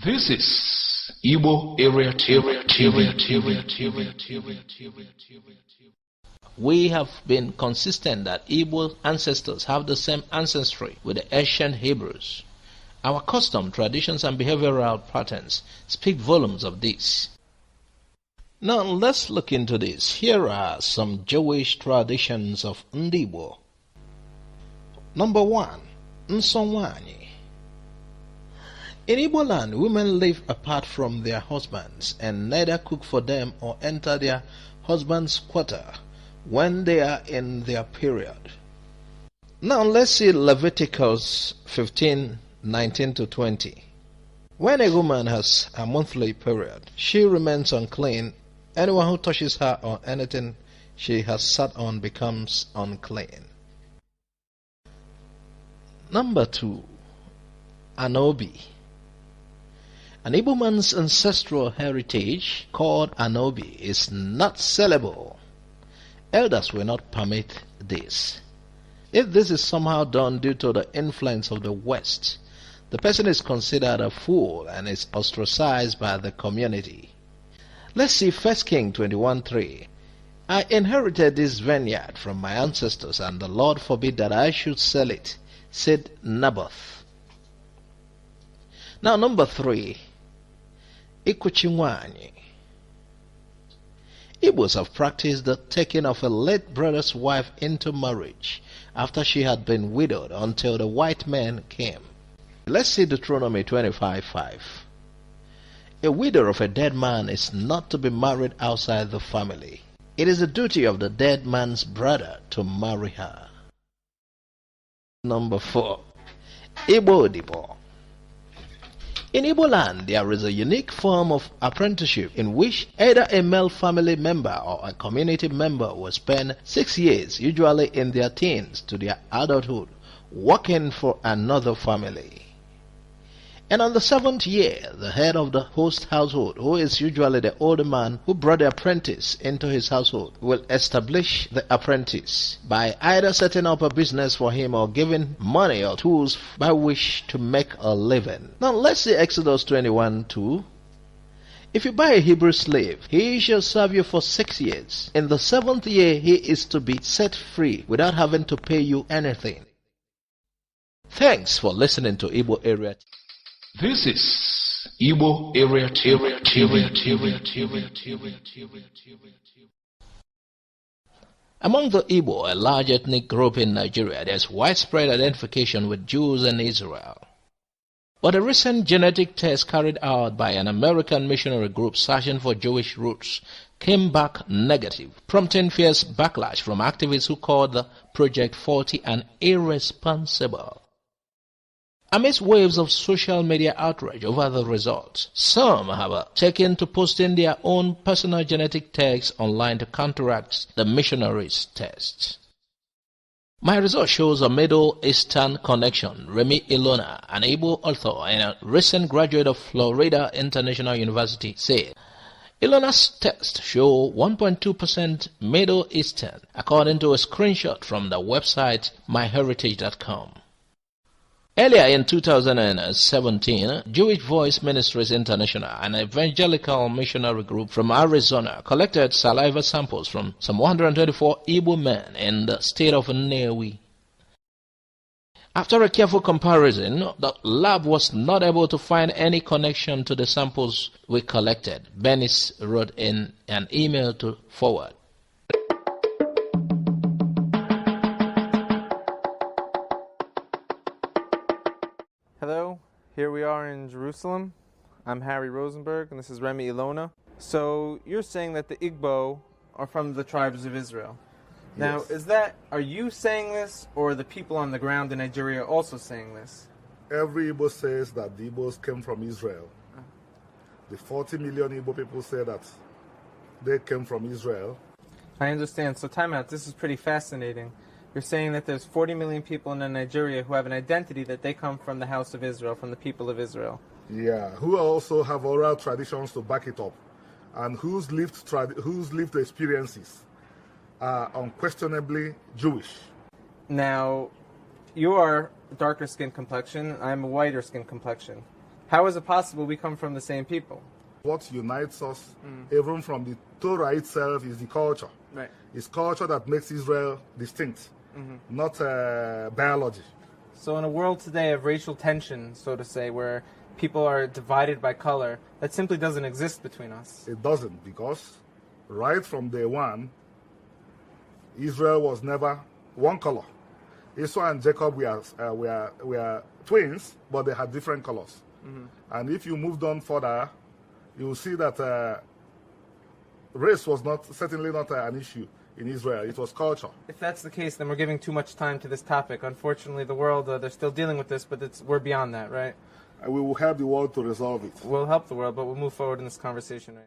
This is Igbo Area We have been consistent that Igbo ancestors have the same ancestry with the ancient Hebrews. Our custom, traditions, and behavioral patterns speak volumes of this. Now let's look into this. Here are some Jewish traditions of Ndibo. Number 1. Nsonwani. In Igbo land, women live apart from their husbands and neither cook for them or enter their husband's quarter when they are in their period. Now let's see Leviticus 15:19-20. When a woman has a monthly period, she remains unclean. Anyone who touches her or anything she has sat on becomes unclean. Number 2. Anobi. An Igbo man's ancestral heritage, called Anobi, is not sellable. Elders will not permit this. If this is somehow done due to the influence of the West, the person is considered a fool and is ostracized by the community. Let's see 1 Kings 21:3. I inherited this vineyard from my ancestors, and the Lord forbid that I should sell it, said Naboth. Now number 3. Ikuchingwani. Igbos have practiced the taking of a late brother's wife into marriage after she had been widowed until the white man came. Let's see Deuteronomy 25:5. A widow of a dead man is not to be married outside the family. It is the duty of the dead man's brother to marry her. Number 4. Igbo Odibo. In Igbo land, there is a unique form of apprenticeship in which either a male family member or a community member will spend 6 years, usually in their teens to their adulthood, working for another family. And on the 7th year, the head of the host household, who is usually the older man who brought the apprentice into his household, will establish the apprentice by either setting up a business for him or giving money or tools by which to make a living. Now let's see Exodus 21:2. If you buy a Hebrew slave, he shall serve you for 6 years. In the 7th year, he is to be set free without having to pay you anything. Thanks for listening to Igbo Area. This is Igbo Area Among the Igbo, a large ethnic group in Nigeria, there is widespread identification with Jews and Israel. But a recent genetic test carried out by an American missionary group searching for Jewish roots came back negative, prompting fierce backlash from activists who called the project faulty and irresponsible. Amidst waves of social media outrage over the results, some have taken to posting their own personal genetic tags online to counteract the missionaries' tests. My result shows a Middle Eastern connection. Remi Ilona, an Igbo author and a recent graduate of Florida International University, said, Ilona's tests show 1.2% Middle Eastern, according to a screenshot from the website myheritage.com. Earlier in 2017, Jewish Voice Ministries International, an evangelical missionary group from Arizona, collected saliva samples from some 124 Igbo men in the state of Nnewi. After a careful comparison, the lab was not able to find any connection to the samples we collected, Benis wrote in an email to Forward. Hello, here we are in Jerusalem. I'm Harry Rosenberg, and this is Remi Ilona. So you're saying that the Igbo are from the tribes of Israel. Now, Yes. are you saying this, or are the people on the ground in Nigeria also saying this? Every Igbo says that the Igbos came from Israel. The 40 million Igbo people say that they came from Israel. I understand. So time out. This is pretty fascinating. You're saying that there's 40 million people in Nigeria who have an identity that they come from the house of Israel, from the people of Israel. Yeah, who also have oral traditions to back it up, and whose lived experiences are unquestionably Jewish. Now, you are darker skin complexion. I'm a whiter skin complexion. How is it possible we come from the same people? What unites us, even from the Torah itself, is the culture. Right. It's culture that makes Israel distinct, not biology. So in a world today of racial tension, so to say, where people are divided by color, that simply doesn't exist between us. It doesn't, because right from day one, Israel was never one color. Esau and Jacob were twins, but they had different colors. And if you moved on further, you will see that race was certainly not an issue in Israel. It was culture. If that's the case, then we're giving too much time to this topic. Unfortunately, the world, they're still dealing with this, but we're beyond that, right? And we will help the world to resolve it. We'll help the world, but we'll move forward in this conversation. Right?